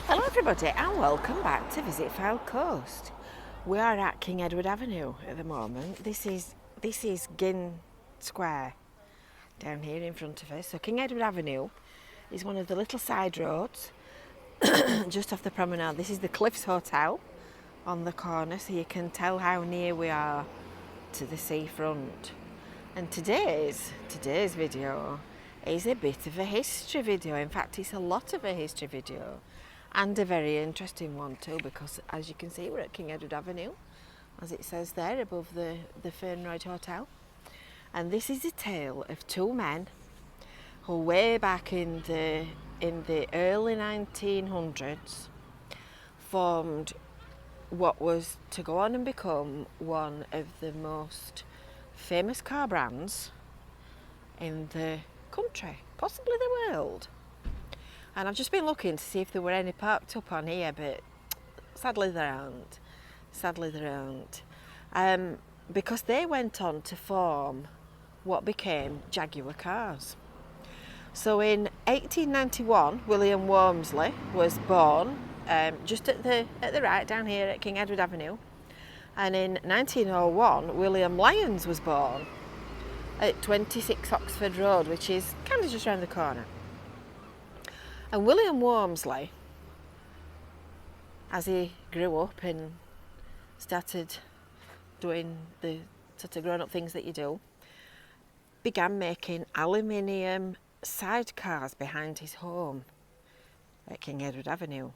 Hello everybody and welcome back to Visit Fylde Coast. We are at King Edward Avenue at the moment. This is Gin Square down here in front of us. So King Edward Avenue is one of the little side roads just off the promenade. This is the Cliffs Hotel on the corner, so you can tell how near we are to the seafront. And today's video is a bit of a history video. In fact, it's a lot of a history video. And a very interesting one too, because as you can see, we're at King Edward Avenue, as it says there above the Fernroyd Hotel. And this is a tale of two men who way back in the early 1900s formed what was to go on and become one of the most famous car brands in the country, possibly the world. And I've just been looking to see if there were any parked up on here, but sadly there aren't. Because they went on to form what became Jaguar Cars. So in 1891, William Walmsley was born just at the right down here at King Edward Avenue. And in 1901, William Lyons was born at 26 Oxford Road, which is kind of just around the corner. And William Walmsley, as he grew up and started doing the sort of grown-up things that you do, began making aluminium sidecars behind his home at King Edward Avenue.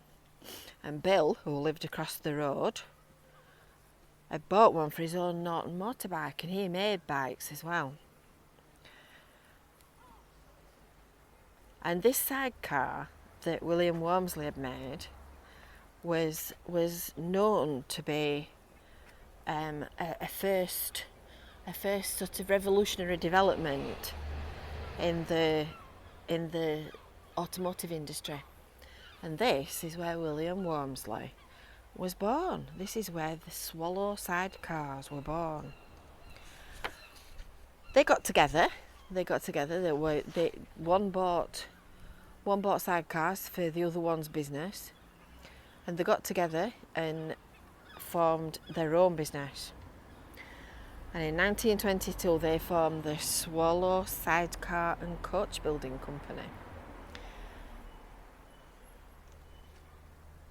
And Bill, who lived across the road, had bought one for his own Norton motorbike, and he made bikes as well. And this sidecar that William Walmsley had made was known to be a first sort of revolutionary development in the automotive industry. And this is where William Walmsley was born. This is where the Swallow Sidecars were born. They got together. One bought sidecars for the other one's business, and they got together and formed their own business. And in 1922, they formed the Swallow Sidecar and Coach Building Company,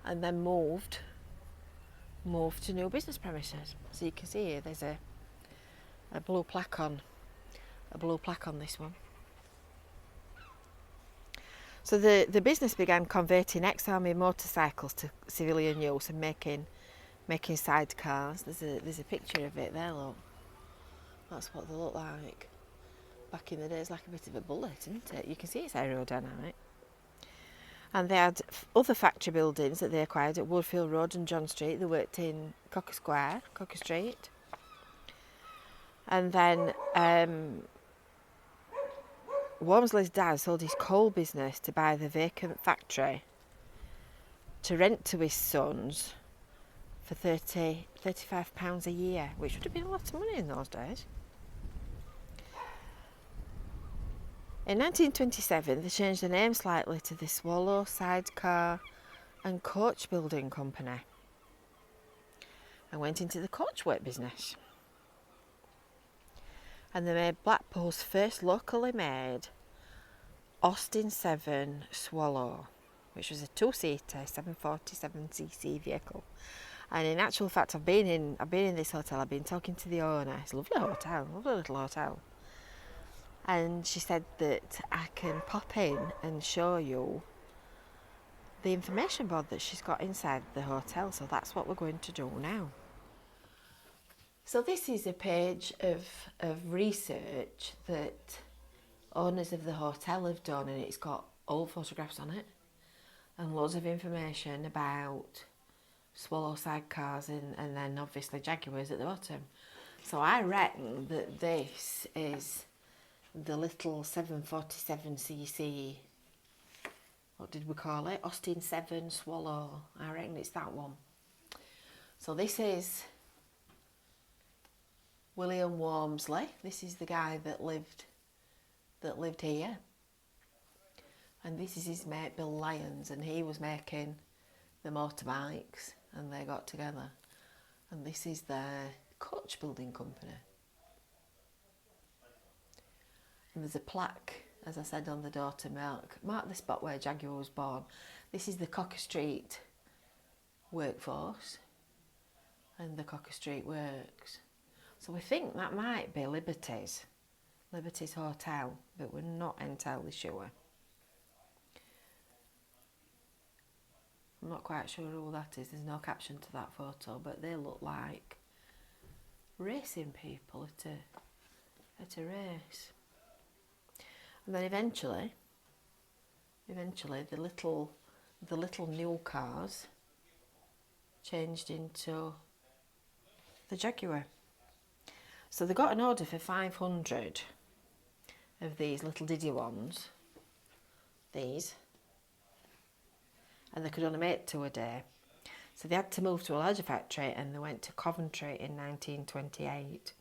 and then moved to new business premises. So you can see here there's a blue plaque on this one. So the business began converting ex-army motorcycles to civilian use and making sidecars. There's a picture of it there, look. That's what they look like back in the day. It's like a bit of a bullet, isn't it? You can see it's aerodynamic. And they had other factory buildings that they acquired at Woodfield Road and John Street. They worked in Cocker Street. And then Walmsley's dad sold his coal business to buy the vacant factory to rent to his sons for £35 a year, which would have been a lot of money in those days. In 1927, they changed the name slightly to the Swallow Sidecar and Coach Building Company and went into the coachwork business. And they made Blackpool's first locally made Austin 7 Swallow, which was a two-seater 747cc vehicle. And in actual fact, I've been in this hotel. I've been talking to the owner. It's a lovely little hotel. And she said that I can pop in and show you the information board that she's got inside the hotel. So that's what we're going to do now. So this is a page of research that owners of the hotel have done, and it's got old photographs on it and loads of information about Swallow Sidecars and then obviously Jaguars at the bottom. So I reckon that this is the little 747cc, what did we call it? Austin 7 Swallow. I reckon it's that one. So this is William Walmsley. This is the guy that lived here. And this is his mate Bill Lyons, and he was making the motorbikes, and they got together. And this is their coach building company. And there's a plaque, as I said, on the door to mark the spot where Jaguar was born. This is the Cocker Street workforce and the Cocker Street Works. So we think that might be Liberty's Hotel, but we're not entirely sure. I'm not quite sure who that is. There's no caption to that photo, but they look like racing people at a race. And then eventually the little new cars changed into the Jaguar. So they got an order for 500 of these little Diddy ones, these, and they could only make 2 a day. So they had to move to a larger factory, and they went to Coventry in 1928.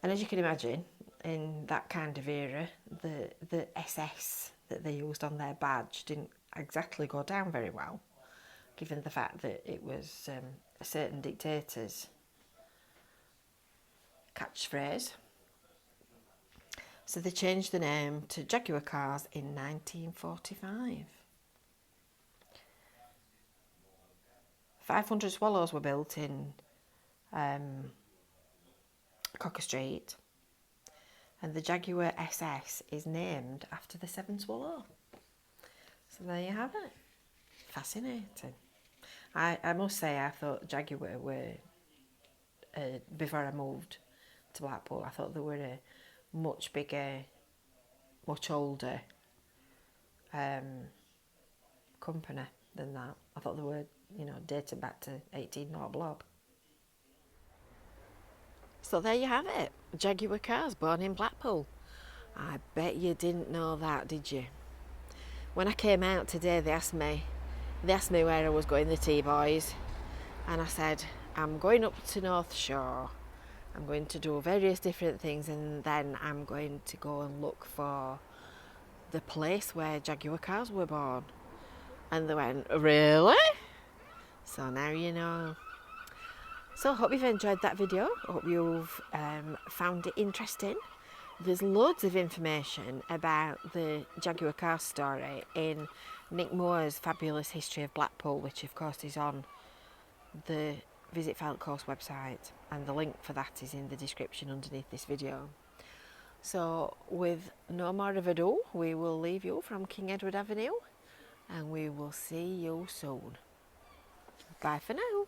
And as you can imagine, in that kind of era, the SS that they used on their badge didn't exactly go down very well, given the fact that it was a certain dictator's catchphrase. So they changed the name to Jaguar Cars in 1945. 500 Swallows were built in Cocker Street, and the Jaguar SS is named after the 7 Swallow. So there you have it. Fascinating. I must say, I thought Jaguar were, before I moved to Blackpool, I thought they were a much bigger, much older company than that. I thought they were, dating back to 1800 blob. So there you have it. Jaguar Cars, born in Blackpool. I bet you didn't know that, did you? When I came out today, they asked me where I was going, the T-boys, and I said, I'm going up to North Shore. I'm going to do various different things, and then I'm going to go and look for the place where Jaguar Cars were born. And they went, really? So now you know. So I hope you've enjoyed that video. I hope you've found it interesting. There's loads of information about the Jaguar Car story in Nick Moore's fabulous History of Blackpool, which of course is on the Visit Fylde course website, and the link for that is in the description underneath this video. So with no more of ado, we will leave you from King Edward Avenue, and we will see you soon. Bye for now.